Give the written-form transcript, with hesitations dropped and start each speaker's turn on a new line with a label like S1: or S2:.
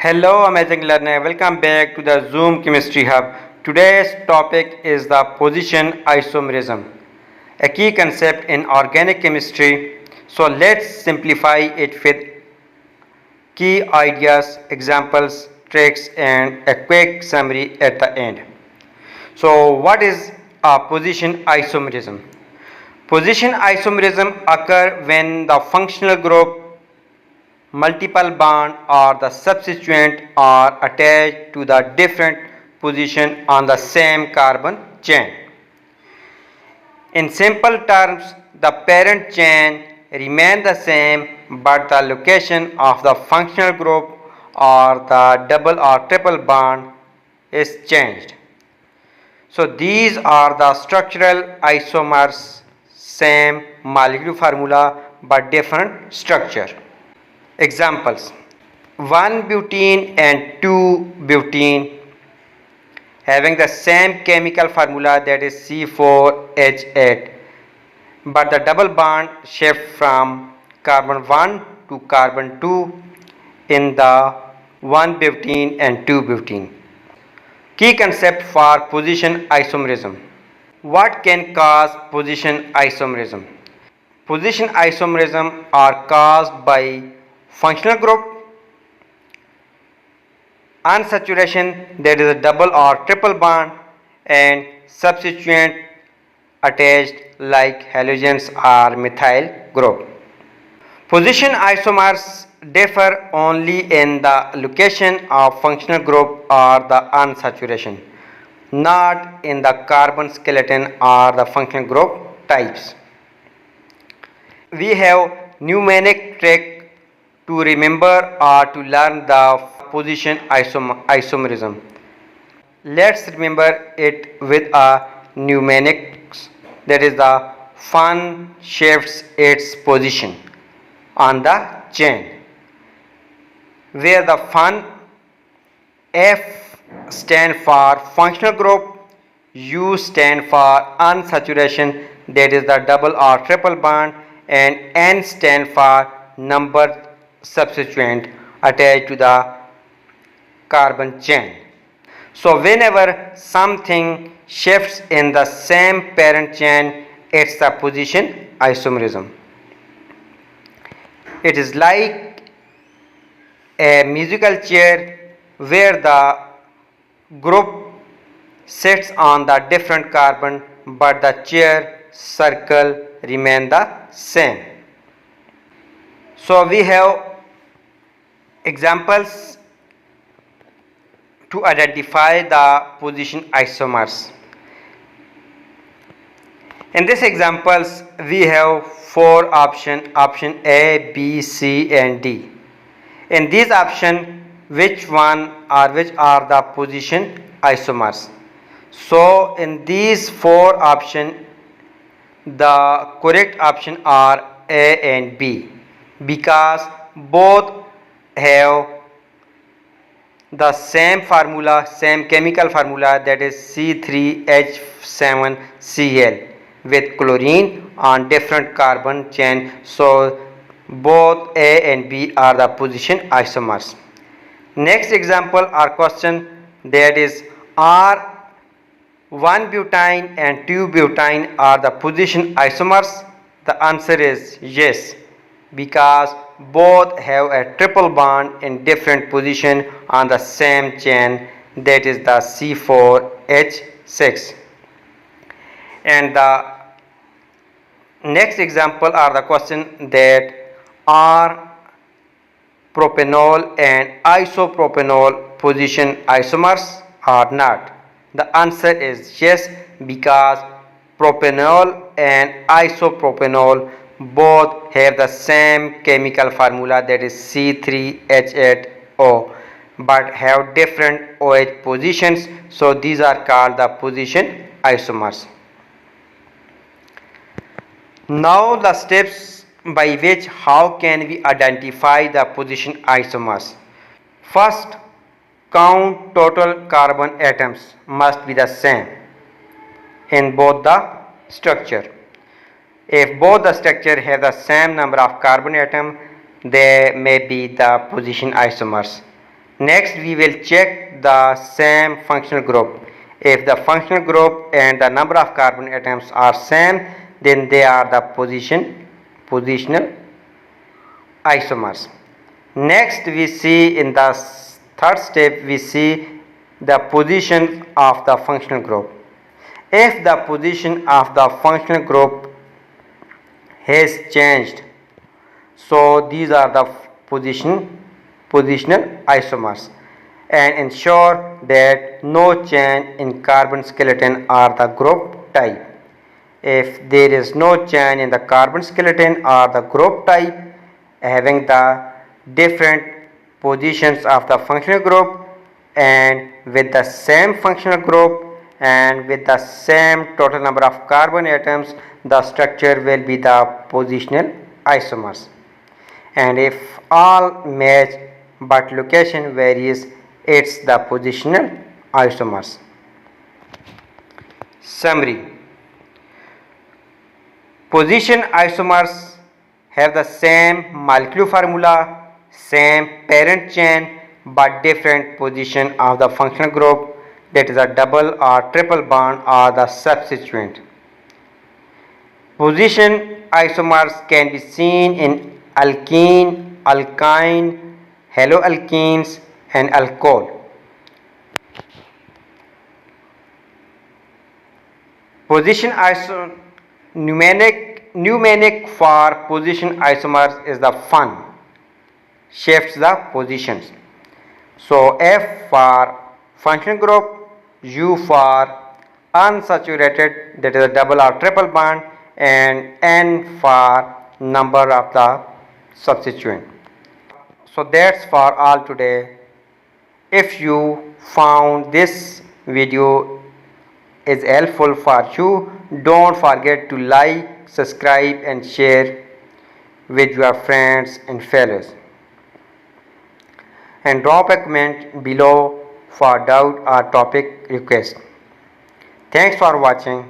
S1: Hello amazing learner, welcome back to the Zoom Chemistry Hub. Today's topic is the position isomerism, a key concept in organic chemistry. So let's simplify it with key ideas, examples, tricks and a quick summary at the end. So what is a position isomerism? Position isomerism occurs when the functional group, multiple bond or the substituent are attached to the different position on the same carbon chain. In simple terms, the parent chain remain the same but the location of the functional group or the double or triple bond is changed. So these are the structural isomers, same molecule formula but different structure. Examples: 1 butene and 2 butene having the same chemical formula, that is C4H8, but the double bond shift from carbon 1 to carbon 2 in the 1 butene and 2 butene. Key concept for position isomerism. What can cause position isomerism? Position isomerism are caused by functional group, unsaturation, that is a double or triple bond, and substituent attached like halogens or methyl group. Position isomers differ only in the location of functional group or the unsaturation, not in the carbon skeleton or the functional group types. We have mnemonic trick to remember or to learn the position isomerism. Let's remember it with a mnemonics, that is the fun shifts its position on the chain, where the fun F stand for functional group, U stand for unsaturation, that is the double or triple bond, and N stand for number substituent attached to the carbon chain. So whenever something shifts in the same parent chain, it's the position isomerism. It is like a musical chair where the group sits on the different carbon but the chair circle remain the same. So we have examples to identify the position isomers. In these examples we have four options, option A, B, C and D. In these options, which are the position isomers? So in these four options, the correct option are A and B, because both have the same formula, same chemical formula, that is C3H7Cl with chlorine on different carbon chain. So both A and B are the position isomers. Next example or question, that is, are 1 butene and 2 butene are the position isomers? The answer is yes, because both have a triple bond in different position on the same chain, that is the C4H6. And the next example or the question, that are propanol and isopropanol position isomers or not? The answer is yes, because propanol and isopropanol both have the same chemical formula, that is C3H8O, but have different OH positions. So these are called the position isomers. Now the steps by which how can we identify the position isomers. First, count total carbon atoms must be the same in both the structure. If both the structure have the same number of carbon atoms, they may be the position isomers. Next we will check the same functional group. If the functional group and the number of carbon atoms are same, then they are the positional isomers. Next we see in the third step we see the position of the functional group. If the position of the functional group has changed, so these are the positional isomers, and ensure that no change in carbon skeleton or the group type. If there is no change in the carbon skeleton or the group type having the different positions of the functional group and with the same functional group and with the same total number of carbon atoms, the structure will be the positional isomers. And if all match but location varies, it's the positional isomers. Summary: position isomers have the same molecular formula, same parent chain, but different position of the functional group, that is a double or triple bond or the substituent. Position isomers can be seen in alkene, alkyne, haloalkenes and alcohol. Position mnemonic for position isomers is the fun, shifts the positions. So F for functional group, U for unsaturated, that is a double or triple bond, and N for number of the substituent. So that's for all today. If you found this video is helpful for you, don't forget to like, subscribe and share with your friends and fellows, and drop a comment below for doubt or topic request. Thanks for watching.